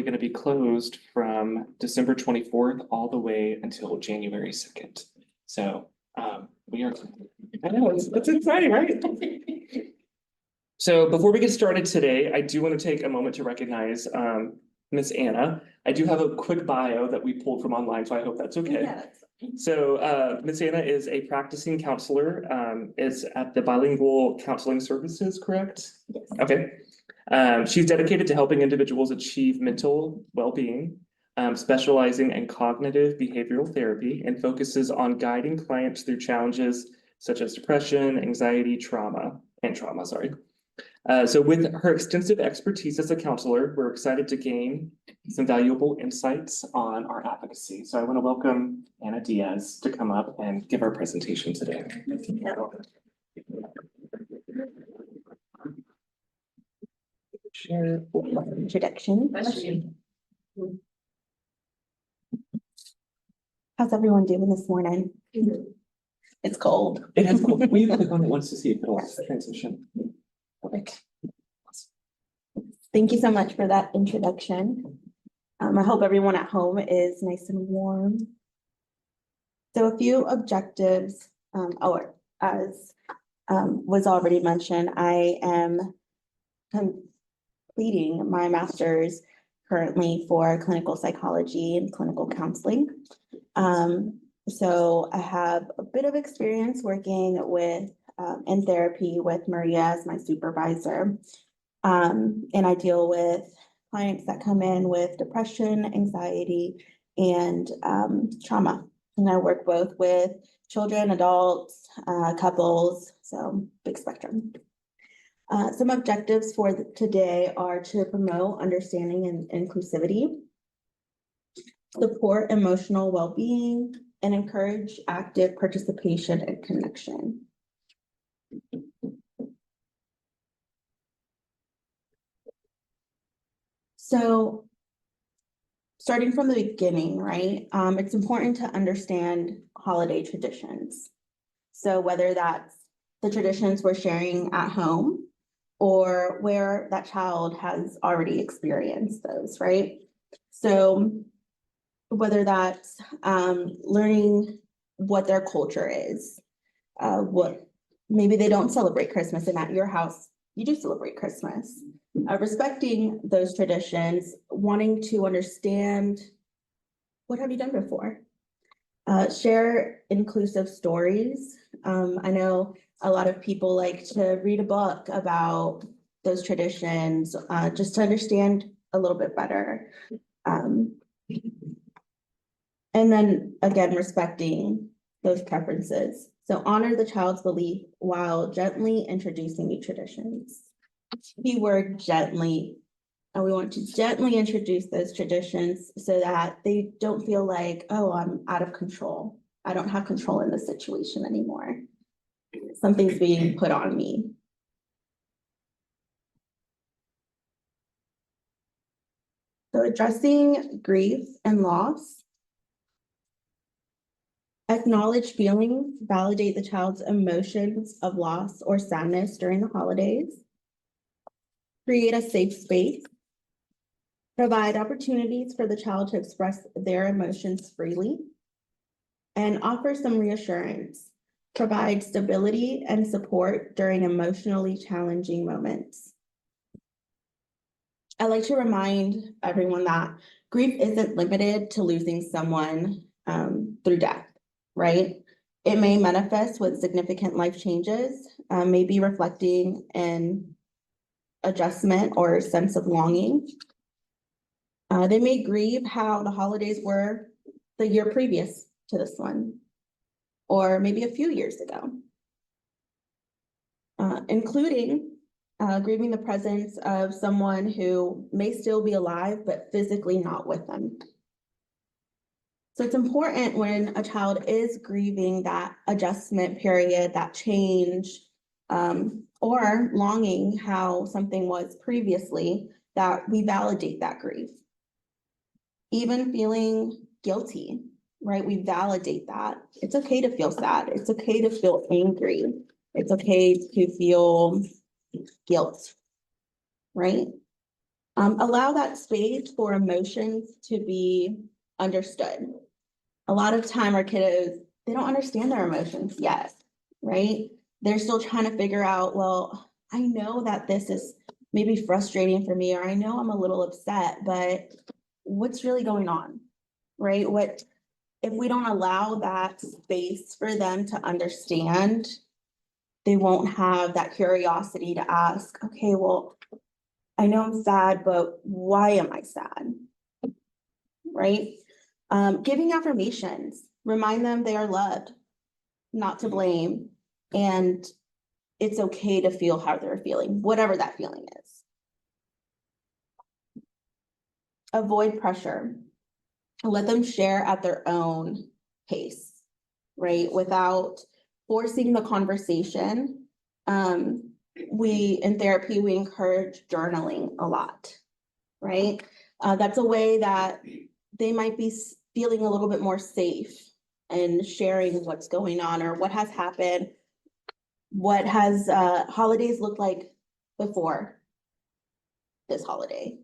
going to be closed from December 24th all the way until January 2nd. So we are, I know, it's exciting, right? So before we get started today, I do want to take a moment to recognize Miss Anna. I do have a quick bio that we pulled from online, so I hope that's okay. Yeah, So Miss Anna is a practicing counselor, is at the Bilingual Counseling Services, correct? yes. Okay. She's dedicated to helping individuals achieve mental well-being, specializing in cognitive behavioral therapy, and focuses on guiding clients through challenges such as depression, anxiety, trauma. So with her extensive expertise as a counselor, we're excited to gain some valuable insights on our advocacy. So I want to welcome Anna Diaz to come up and give our presentation today. Share introduction. How's everyone doing this morning? It's cold. It has, we click on it once to see if it'll transition. Perfect. Thank you so much for that introduction. I hope everyone at home is nice and warm. So a few objectives, as was already mentioned, I am completing my master's currently for clinical psychology and clinical counseling. So I have a bit of experience working with in therapy with Maria as my supervisor. And I deal with clients that come in with depression, anxiety, and trauma. And I work both with children, adults, couples, so big spectrum. Some objectives for today are to promote understanding and inclusivity, support emotional well-being, and encourage active participation and connection. So starting from the beginning, right? It's important to understand holiday traditions. So whether that's the traditions we're sharing at home or where that child has already experienced those, right? So whether that's learning what their culture is, what maybe they don't celebrate Christmas and at your house, you do celebrate Christmas. Respecting those traditions, wanting to understand what have you done before. Share inclusive stories. I know a lot of people like to read a book about those traditions, just to understand a little bit better. And then again, respecting those preferences. So honor the child's belief while gently introducing new traditions. Keyword gently. And we want to gently introduce those traditions so that they don't feel like, oh, I'm out of control. I don't have control in this situation anymore. Something's being put on me. So addressing grief and loss. Acknowledge feelings, validate the child's emotions of loss or sadness during the holidays. Create a safe space. Provide opportunities for the child to express their emotions freely. And offer some reassurance. Provide stability and support during emotionally challenging moments. I like to remind everyone that grief isn't limited to losing someone through death, right? It may manifest with significant life changes, maybe reflecting an adjustment or sense of longing. They may grieve how the holidays were the year previous to this one, or maybe a few years ago, including grieving the presence of someone who may still be alive, but physically not with them. So it's important when a child is grieving that adjustment period, that change, or longing how something was previously, that we validate that grief. Even feeling guilty, right? We validate that. It's okay to feel sad. It's okay to feel angry. It's okay to feel guilt, right? Allow that space for emotions to be understood. A lot of time our kiddos, they don't understand their emotions yet, right? They're still trying to figure out, well, I know that this is maybe frustrating for me, or I know I'm a little upset, but what's really going on, right? If we don't allow that space for them to understand, they won't have that curiosity to ask, okay, well, I know I'm sad, but why am I sad? Right? Giving affirmations, remind them they are loved, not to blame, and it's okay to feel how they're feeling, whatever that feeling is. Avoid pressure. Let them share at their own pace, right? Without forcing the conversation. In therapy, we encourage journaling a lot, right? That's a way that they might be feeling a little bit more safe and sharing what's going on or what has happened, what has holidays looked like before this holiday,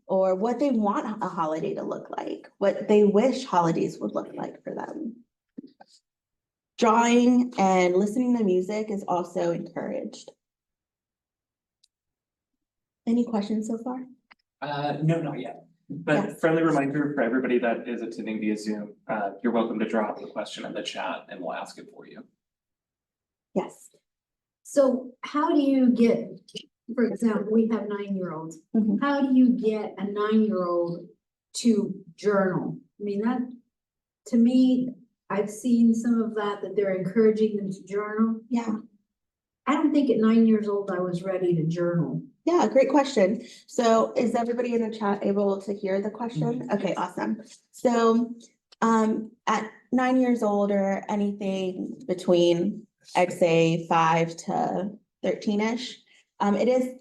or what they want a holiday to look like, what they wish holidays would look like for them. Drawing and listening to music is also encouraged. Any questions so far? No, not yet. But Yes. friendly reminder for everybody that is attending via Zoom, you're welcome to drop the question in the chat and we'll ask it for you. Yes. So how do you get, for example, we have 9-year-olds. Mhm. How do you get a 9-year-old to journal? I mean, that, to me, I've seen some of that they're encouraging them to journal. Yeah. I don't think at 9 years old I was ready to journal. Yeah, great question. So is everybody in the chat able to hear the question? Okay, awesome. So at 9 years old or anything between, I'd say 5 to 13-ish, it is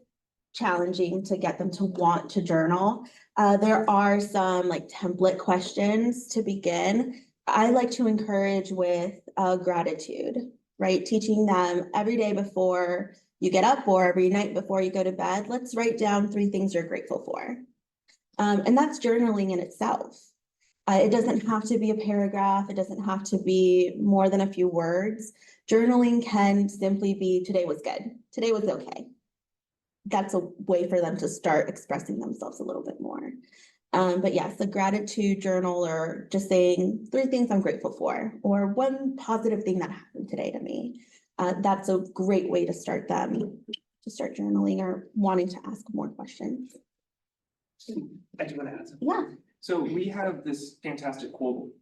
challenging to get them to want to journal. There are some like template questions to begin. I like to encourage with gratitude, right? Teaching them every day before you get up or every night before you go to bed, let's write down 3 things you're grateful for. And that's journaling in itself. It doesn't have to be a paragraph. It doesn't have to be more than a few words. Journaling can simply be, today was good. Today was okay. That's a way for them to start expressing themselves a little bit more. But yes, a gratitude journal or just saying 3 things I'm grateful for, or 1 positive thing that happened today to me. That's a great way to start them to start journaling or wanting to ask more questions. I do want to add something. Yeah. So we have this fantastic tool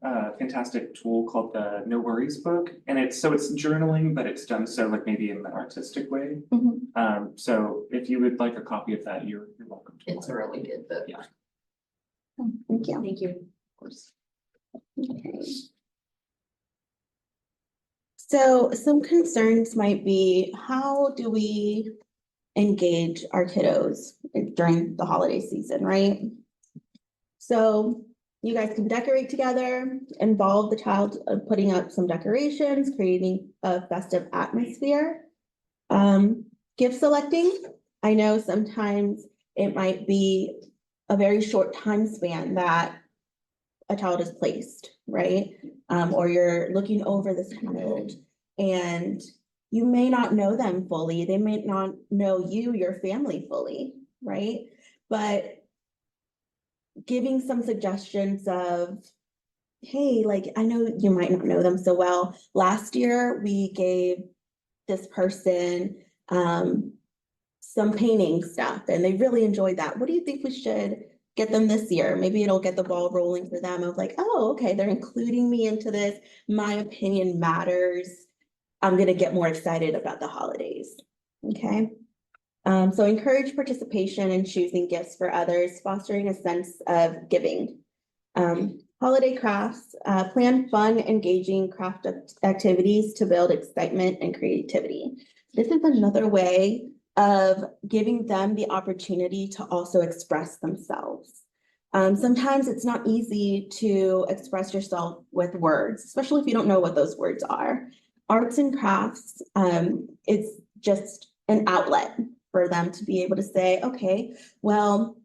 called the No Worries book, and it's journaling, but it's done so like maybe in an artistic way. Mhm. So if you would like a copy of that, you're welcome to. It's a really good book. Yeah. Oh, thank you. Thank you. Of course. Okay. So some concerns might be, how do we engage our kiddos during the holiday season, right? So you guys can decorate together, involve the child putting up some decorations, creating a festive atmosphere. Gift selecting, I know sometimes it might be a very short time span that a child is placed, right? Or you're looking over this child and you may not know them fully. They may not know you, your family fully, right? But giving some suggestions of, hey, like, I know you might not know them so well. Last year, we gave this person some painting stuff and they really enjoyed that. What do you think we should get them this year? Maybe it'll get the ball rolling for them of like, oh, okay, they're including me into this. My opinion matters. I'm gonna get more excited about the holidays, okay? So encourage participation in choosing gifts for others, fostering a sense of giving. Holiday crafts, plan fun, engaging craft activities to build excitement and creativity. This is another way of giving them the opportunity to also express themselves. Sometimes it's not easy to express yourself with words, especially if you don't know what those words are. Arts and crafts, it's just an outlet for them to be able to say, okay, well,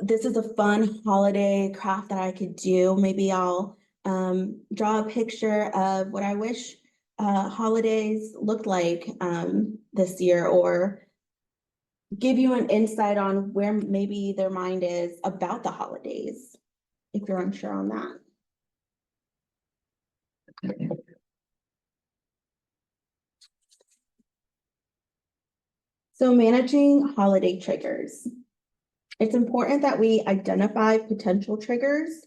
this is a fun holiday craft that I could do. Maybe I'll draw a picture of what I wish holidays looked like this year, or give you an insight on where maybe their mind is about the holidays, if you're unsure on that. So managing holiday triggers. It's important that we identify potential triggers,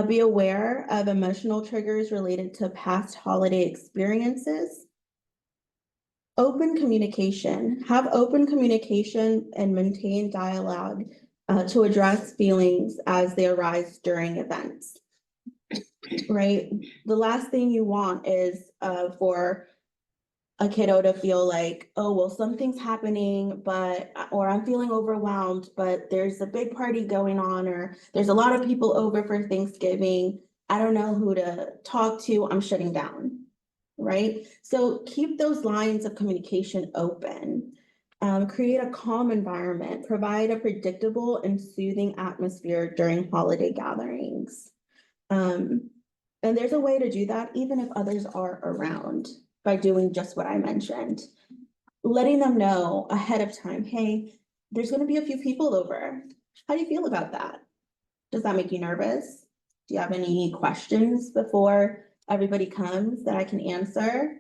be aware of emotional triggers related to past holiday experiences. Open communication, have open communication and maintain dialogue to address feelings as they arise during events. Right? The last thing you want is for a kiddo to feel like, oh, well, something's happening, or I'm feeling overwhelmed, but there's a big party going on, or there's a lot of people over for Thanksgiving. I don't know who to talk to. I'm shutting down, right? So keep those lines of communication open. Create a calm environment. Provide a predictable and soothing atmosphere during holiday gatherings. And there's a way to do that even if others are around, by doing just what I mentioned. Letting them know ahead of time, hey, there's going to be a few people over. How do you feel about that? Does that make you nervous? Do you have any questions before everybody comes that I can answer?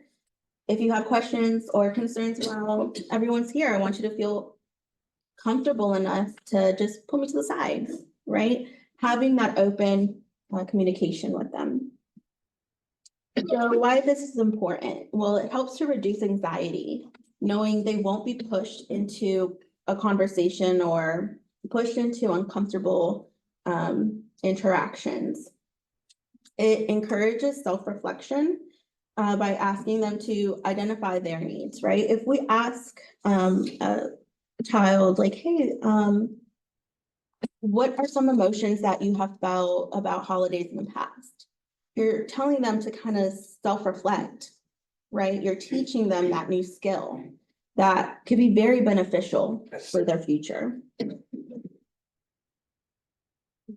If you have questions or concerns while everyone's here, I want you to feel comfortable enough to just pull me to the side, right? Having that open communication with them. So why this is important? Well, it helps to reduce anxiety, knowing they won't be pushed into a conversation or pushed into uncomfortable interactions. It encourages self-reflection by asking them to identify their needs, right? If we ask a child like, hey, what are some emotions that you have felt about holidays in the past? You're telling them to kind of self-reflect, right? You're teaching them that new skill that could be very beneficial for their future.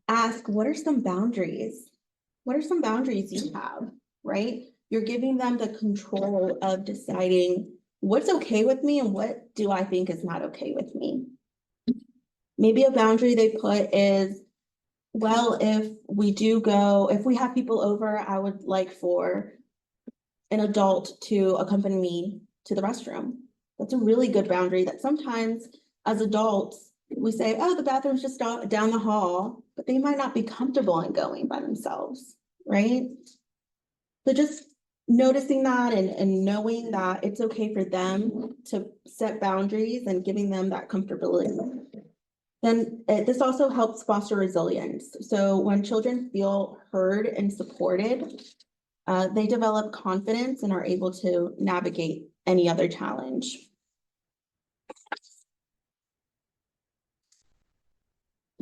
Ask, what are some boundaries? What are some boundaries you have, right? You're giving them the control of deciding what's okay with me and what do I think is not okay with me. Maybe a boundary they put is, well, if we have people over, I would like for an adult to accompany me to the restroom. That's a really good boundary that sometimes as adults, we say, oh, the bathroom's just down the hall, but they might not be comfortable in going by themselves, right? So just noticing that and knowing that it's okay for them to set boundaries and giving them that comfortability. Then this also helps foster resilience. So when children feel heard and supported, they develop confidence and are able to navigate any other challenge.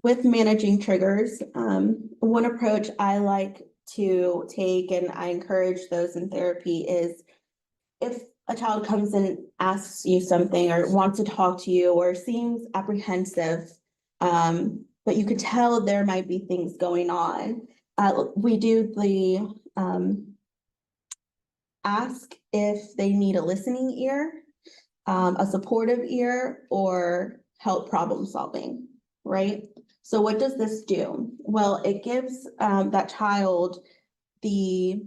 With managing triggers, one approach I like to take, and I encourage those in therapy, is if a child comes and asks you something or wants to talk to you or seems apprehensive, but you could tell there might be things going on, we do the ask if they need a listening ear, a supportive ear, or help problem solving, right? So what does this do? Well, it gives that child the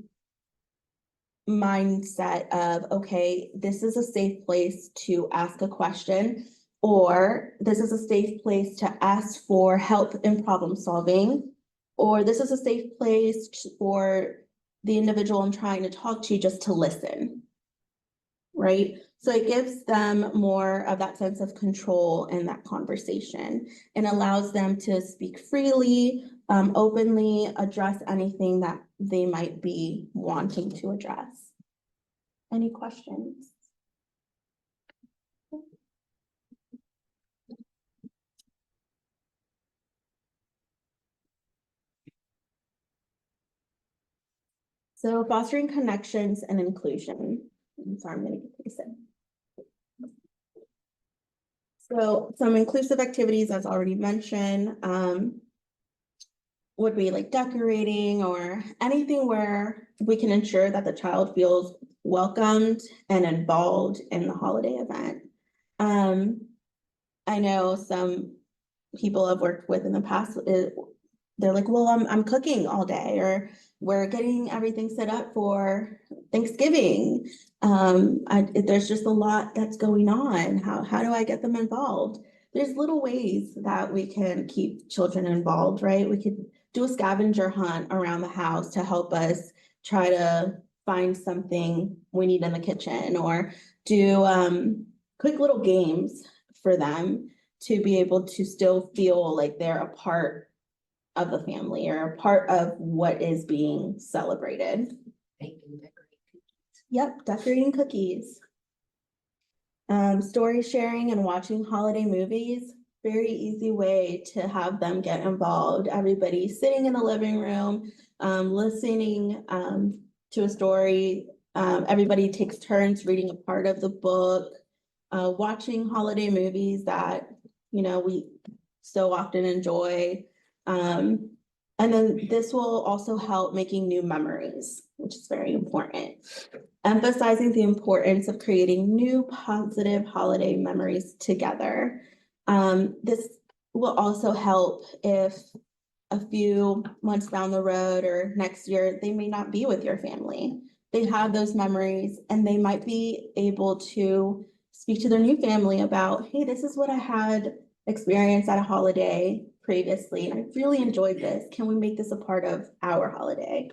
mindset of, okay, this is a safe place to ask a question, or this is a safe place to ask for help in problem solving, or this is a safe place for the individual I'm trying to talk to just to listen, right? So it gives them more of that sense of control in that conversation and allows them to speak freely, openly, address anything that they might be wanting to address. Any questions? So fostering connections and inclusion. I'm sorry, I'm gonna get this in. So some inclusive activities, as already mentioned, would be like decorating or anything where we can ensure that the child feels welcomed and involved in the holiday event. I know some people I've worked with in the past, they're like, well, I'm cooking all day, or we're getting everything set up for Thanksgiving. There's just a lot that's going on. How do I get them involved? There's little ways that we can keep children involved, right? We could do a scavenger hunt around the house to help us try to find something we need in the kitchen, or do quick little games for them to be able to still feel like they're a part of the family or a part of what is being celebrated. Yep, decorating cookies. Story sharing and watching holiday movies, very easy way to have them get involved. Everybody sitting in the living room, listening to a story. Everybody takes turns reading a part of the book, watching holiday movies that, we so often enjoy. And then this will also help making new memories, which is very important. Emphasizing the importance of creating new positive holiday memories together. This will also help if a few months down the road or next year, they may not be with your family. They have those memories and they might be able to speak to their new family about, hey, this is what I had experienced at a holiday previously, and I really enjoyed this. Can we make this a part of our holiday?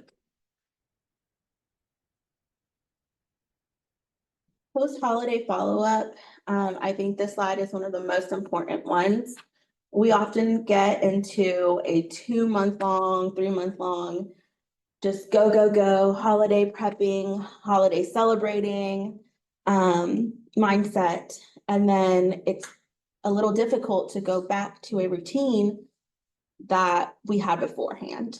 Post-holiday follow-up, I think this slide is one of the most important ones. We often get into a 2-month-long, 3-month-long, just go, go, go, holiday prepping, holiday celebrating mindset. And then it's a little difficult to go back to a routine that we had beforehand,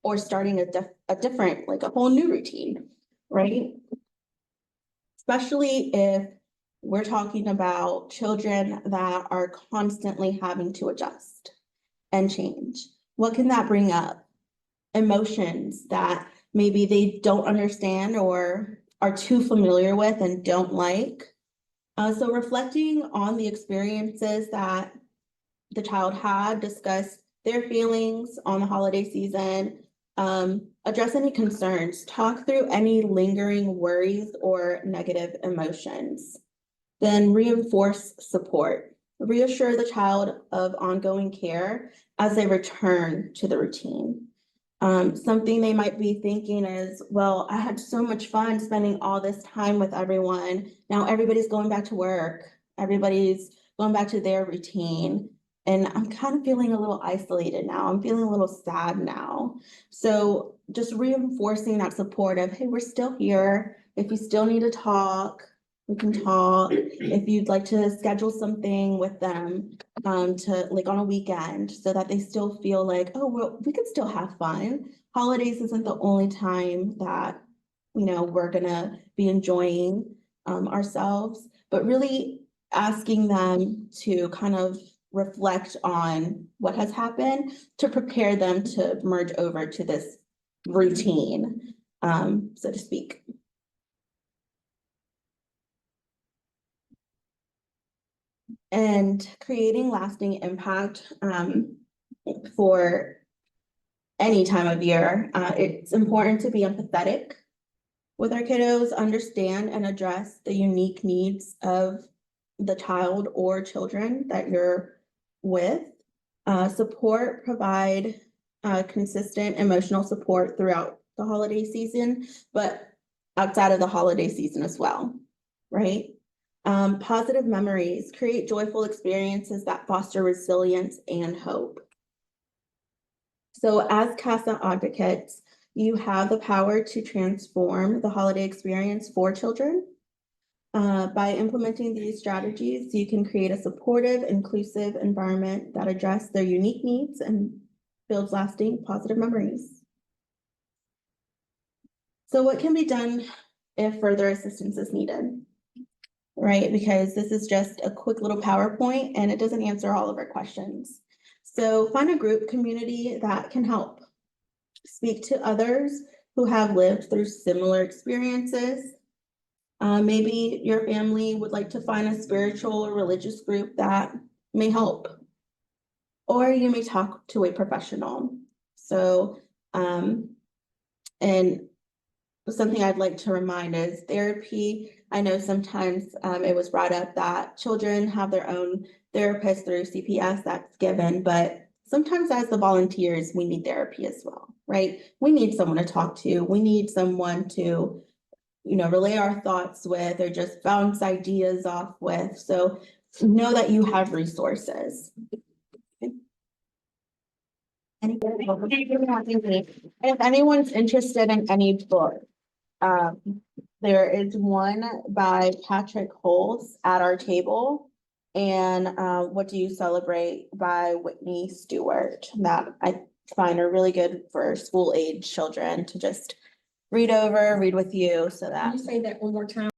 or starting a different, like a whole new routine, right? Especially if we're talking about children that are constantly having to adjust and change. What can that bring up? Emotions that maybe they don't understand or are too familiar with and don't like. So reflecting on the experiences that the child had, discuss their feelings on the holiday season, address any concerns, talk through any lingering worries or negative emotions. Then reinforce support. Reassure the child of ongoing care as they return to the routine. Something they might be thinking is, well, I had so much fun spending all this time with everyone. Now everybody's going back to work. Everybody's going back to their routine. And I'm kind of feeling a little isolated now. I'm feeling a little sad now. So just reinforcing that support of, hey, we're still here. If you still need to talk, we can talk. If you'd like to schedule something with them to like on a weekend, so that they still feel like, oh, well, we can still have fun. Holidays isn't the only time that, we're gonna be enjoying ourselves, but really asking them to kind of reflect on what has happened to prepare them to merge over to this routine, so to speak. And creating lasting impact for any time of year. It's important to be empathetic with our kiddos, understand and address the unique needs of the child or children that you're with. Provide consistent emotional support throughout the holiday season, but outside of the holiday season as well, right? Positive memories, create joyful experiences that foster resilience and hope. So as CASA advocates, you have the power to transform the holiday experience for children. By implementing these strategies, you can create a supportive, inclusive environment that addresses their unique needs and builds lasting positive memories. So what can be done if further assistance is needed? right? Because this is just a quick little PowerPoint and it doesn't answer all of our questions. So find a group community that can help. Speak to others who have lived through similar experiences. Maybe your family would like to find a spiritual or religious group that may help. Or you may talk to a professional. So, and something I'd like to remind is therapy. I know sometimes it was brought up that children have their own therapist through CPS that's given, but sometimes as the volunteers, we need therapy as well, right? We need someone to talk to. We need someone to, relay our thoughts with or just bounce ideas off with. So know that you have resources. And if anyone's interested in any book, there is one by Patrick Holes at our table. And What Do You Celebrate by Whitney Stewart, that I find are really good for school age children to just read with you so Can that. you say that one more time?